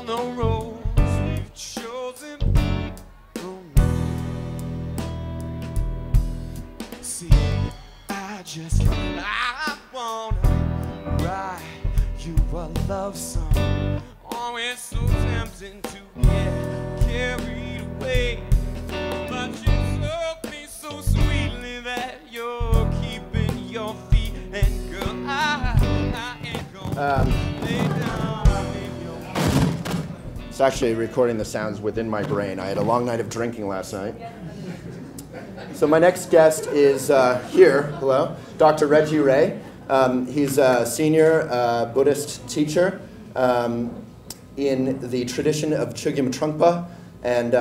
all the roads we've chosen. Oh no. See, I wanna write you a love song. Always so tempting to get carried away, but you took me so sweetly that you're keeping your feet. And girl, I ain't gonna lay down in your arms. It's actually recording the sounds within my brain. I had a long night of drinking last night. So my next guest is here, hello, Dr. Reggie Ray. He's a senior Buddhist teacher in the tradition of Chogyam Trungpa. And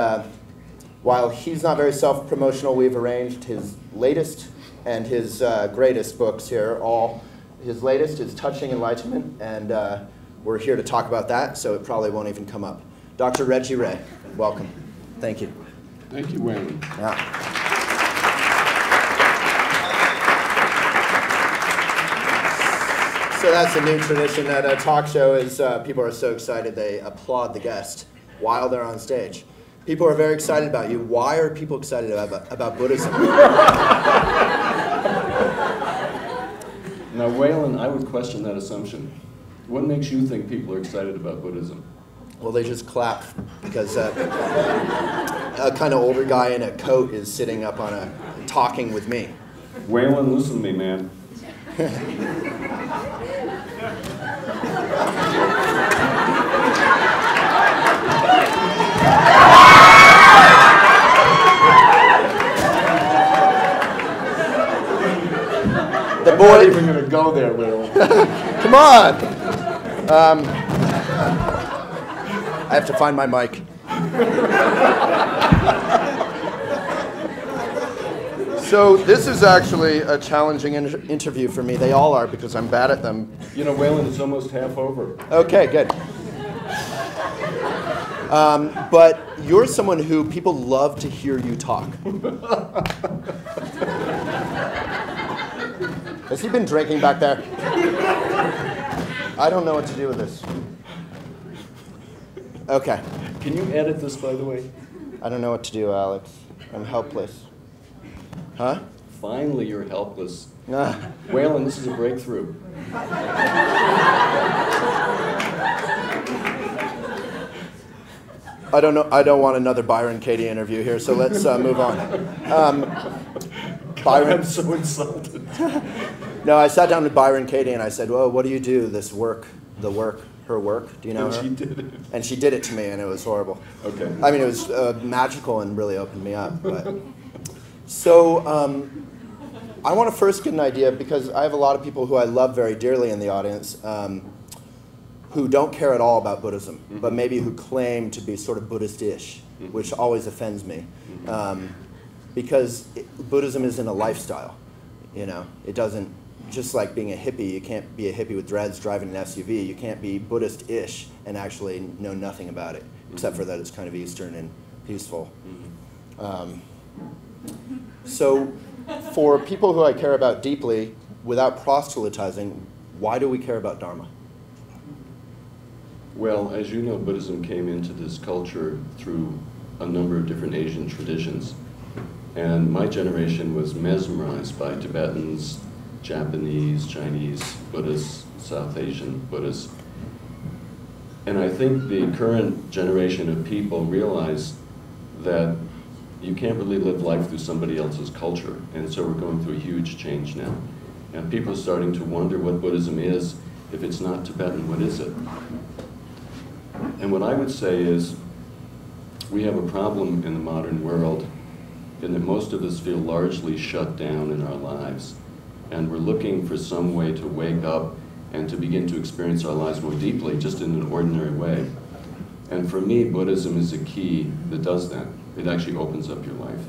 while he's not very self-promotional, we've arranged his latest and his greatest books here. All his latest is Touching Enlightenment, and we're here to talk about that, so it probably won't even come up. Dr. Reggie Ray, welcome. Thank you. Thank you, Wayne. Yeah. So that's a new tradition at a talk show is people are so excited they applaud the guest while they're on stage. People are very excited about you. Why are people excited about Buddhism? Now, Waylon, I would question that assumption. What makes you think people are excited about Buddhism? Well, they just clap because a kind of older guy in a coat is sitting up on a talking with me. Waylon, listen to me, man. The boy. I'm not even going to go there, Waylon. Come on. I have to find my mic. So this is actually a challenging interview for me. They all are because I'm bad at them. You know, Waylon, it's almost half over. Okay, good. But you're someone who people love to hear you talk. Has he been drinking back there? I don't know what to do with this. Okay. Can you edit this, by the way? I don't know what to do, Alex. I'm helpless. Huh? Finally, you're helpless. Nah. Waylon, this is a breakthrough. I don't know. I don't want another Byron Katie interview here, so let's move on. Byron, I'm so insulted. No, I sat down with Byron Katie and I said, "Well, what do you do? This work, her work? Do you know And her?" she did it. And she did it to me, and it was horrible. Okay. I mean, it was magical and really opened me up. But. So I want to first get an idea, because I have a lot of people who I love very dearly in the audience who don't care at all about Buddhism, but maybe who claim to be sort of Buddhist-ish, which always offends me. Because Buddhism isn't a lifestyle. You know, it doesn't, just like being a hippie, you can't be a hippie with dreads driving an SUV. You can't be Buddhist-ish and actually know nothing about it, except for that it's kind of Eastern and peaceful. So for people who I care about deeply, without proselytizing, why do we care about Dharma? Well, as you know, Buddhism came into this culture through a number of different Asian traditions. And my generation was mesmerized by Tibetans, Japanese, Chinese Buddhists, South Asian Buddhists. And I think the current generation of people realize that you can't really live life through somebody else's culture. And so we're going through a huge change now. And people are starting to wonder what Buddhism is. If it's not Tibetan, what is it? And what I would say is, we have a problem in the modern world in that most of us feel largely shut down in our lives. And we're looking for some way to wake up and to begin to experience our lives more deeply, just in an ordinary way. And for me, Buddhism is a key that does that. It actually opens up your life.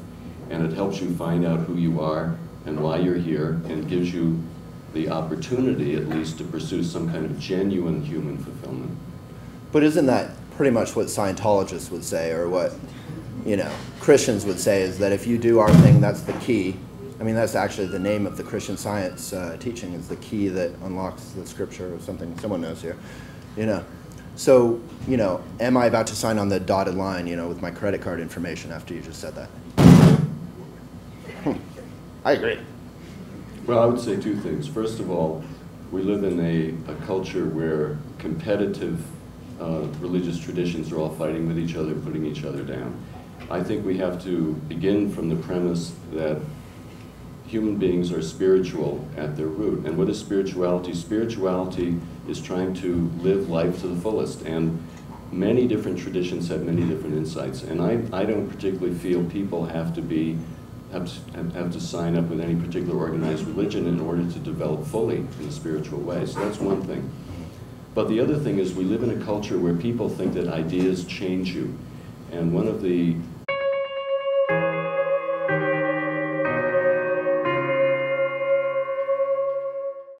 And it helps you find out who you are and why you're here, and gives you the opportunity, at least, to pursue some kind of genuine human fulfillment. But isn't that pretty much what Scientologists would say, or what, you know, Christians would say, is that if you do our thing, that's the key. I mean, that's actually the name of the Christian Science teaching, is the key that unlocks the scripture or something. Someone knows here, you know. So, you know, am I about to sign on the dotted line, you know, with my credit card information after you just said that? I agree. Well, I would say two things. First of all, we live in a culture where competitive religious traditions are all fighting with each other, putting each other down. I think we have to begin from the premise that human beings are spiritual at their root. And what is spirituality? Spirituality is trying to live life to the fullest. And many different traditions have many different insights. And I don't particularly feel people have to sign up with any particular organized religion in order to develop fully in a spiritual way. So that's one thing. But the other thing is we live in a culture where people think that ideas change you. And one of the